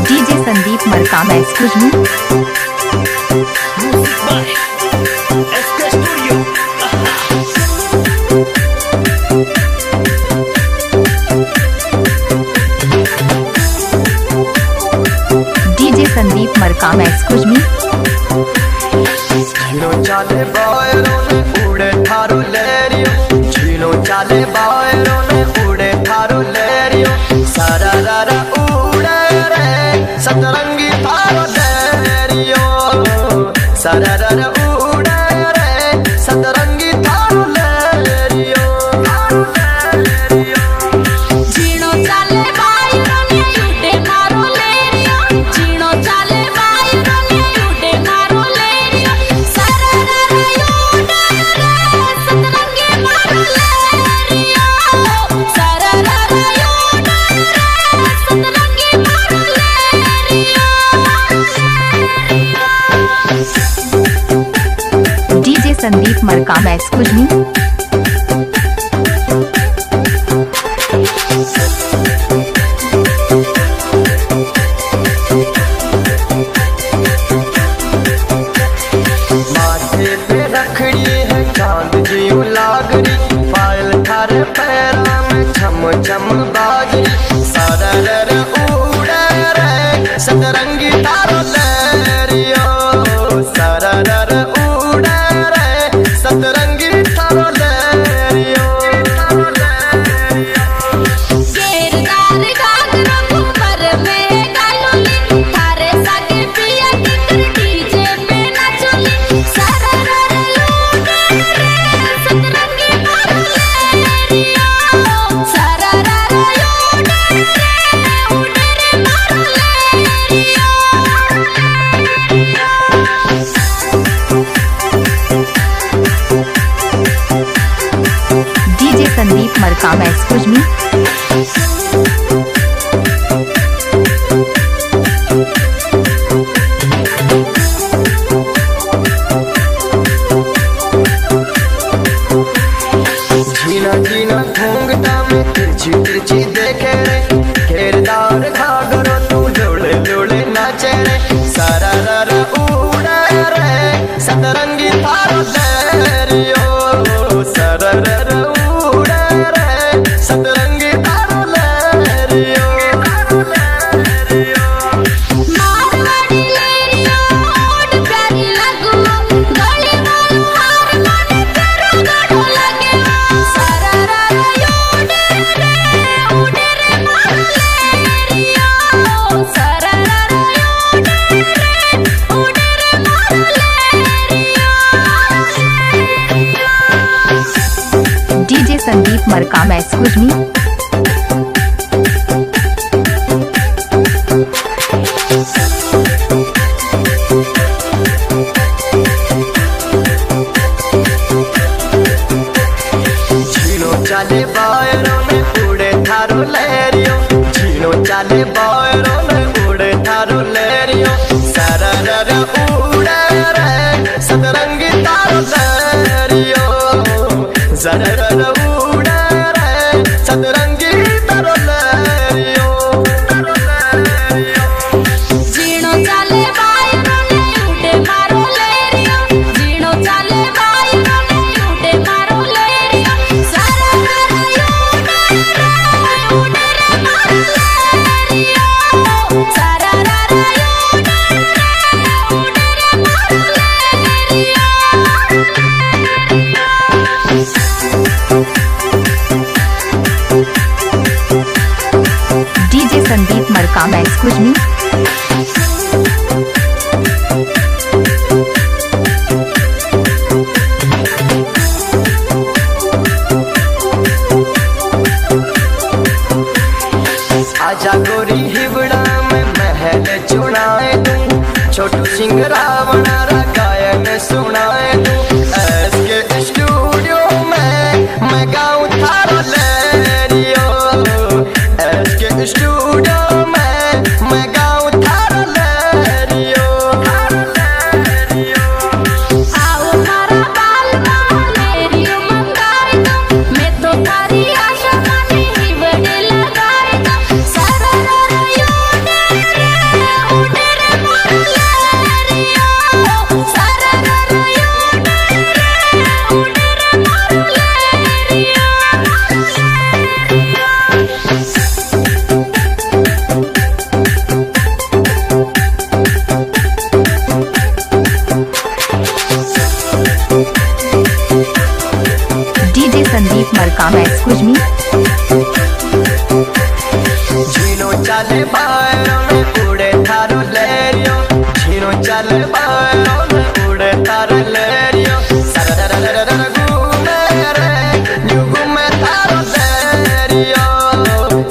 DJ Sandeep Markam excuse me. DJ Sandeep Markam excuse me. झीनो चाले बायरों ने उड़े थारो लहरियों, झीनो चाले बायरों ने उड़े थारो लहरियों, सारा रारा उड़े रे सतरंगी थारो लहरियों, सारा रारा उड़े रे सतरंगी थारो लहरियों। झीनो चाले बायरों ने उड़े थारो लहरियों, झीनो चाले बायरों ने उड़े थारो लहरियों, सारा रारा उड़े रे सतरंगी थारो लहरियों, सारा रारा उड़े रे सतरंगी थारो लहरियों। DJ Sandeep Markam excuse me. माथे पे रखड़ी है चांद जी लागरी, पायल थारे पैरा में छम छम बाजरी, सारा रर उड़े रे सतरंगी तारो लहरियो, सारा रर उड़े रे सतरंगी तारो लहरियो। केरदार घाघरा घूमर में डालोली, थारे सागे पिया टिकर डीजे पे नाचोली, सारा रारा उड़े रे सतरंगी थारो लहरियों, सारा रारा उड़े रे थारो लहरियों। DJ Sandeep Markam excuse me. झीना झीना घूंघटा में तिरछी तिरछी देखे रे, घेरदार घाघरो तू लोड़े लोड़े नाचे रे, सारा रारा उड़े रे सतरंगी थारो लहरियो, सारा रारा उड़े रे सतरंगी थारो लहरियो। मारवाड़ी लहरियों ओड प्यारी लगो, गले वालों हार माने तेरो गढ़ो लगे, सारा रारा उड़े रे मारो लहरियों, सारा रारा उड़े रे मारो लहरियों। DJ Sandeep Markam excuse me. झीनो चाले बायरों में उड़े थारो लहरियों, झीनो चाले बायरों में उड़े थारो लहरियों, सारा ररा उड़े रे सतरंगी तारो लहरियों, सारा ररा उड़े रे सतरंगी तारो लहरियों। झीनो चाले बायरों ने उड़े मारो लहरियों, झीनो चाले बायरों ने उड़े मारो लहरियों, सारा रारा उड़े रे मारो लहरियों, सारा रारा उड़े रे मारो लहरियों। DJ Sandeep Markam excuse me. आजा गोरी हिबड़ा में महल चुनाए दूं, छोटू सिंह रावणारा गायन सुनाए दूं, एसके स्टूडियो में मैं गाऊं थारो लहरियो, एसके स्टूडियो में मैं गाऊं थारो लहरियो। आओ मारा बाल लहरियों मंगाए दो, मैं तो थारी आशा माने ही बड़े लगाए दो, सारा रारा उड़े रे चले बायों में उड़े थारो लेरियो झीनो चले बायों में उड़े थारो लेरियो सरररररर घूमे रे यू घूमे थारो लेरियो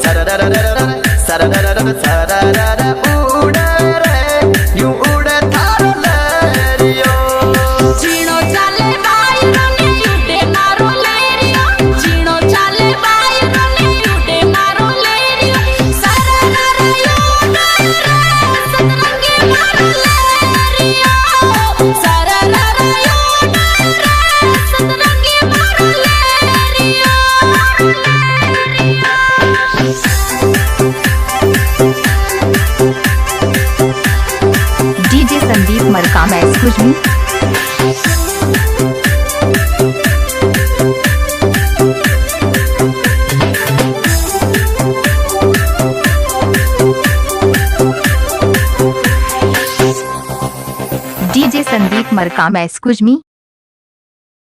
सरररररर सररररर सरररर उड़े रे यू उड़े थारो लेरियो जीणो चाले बायरो ने उड़े मारो लेरियो जीणो चाले बायरो ने उड़े मारो लेरियो सरररर उड़े रे सतरंगी मारो लेरियो सरररर उड़े रे सतरंगी मारो लेरियो DJ Sandeep Markam excuse me. DJ Sandeep Markam excuse मी।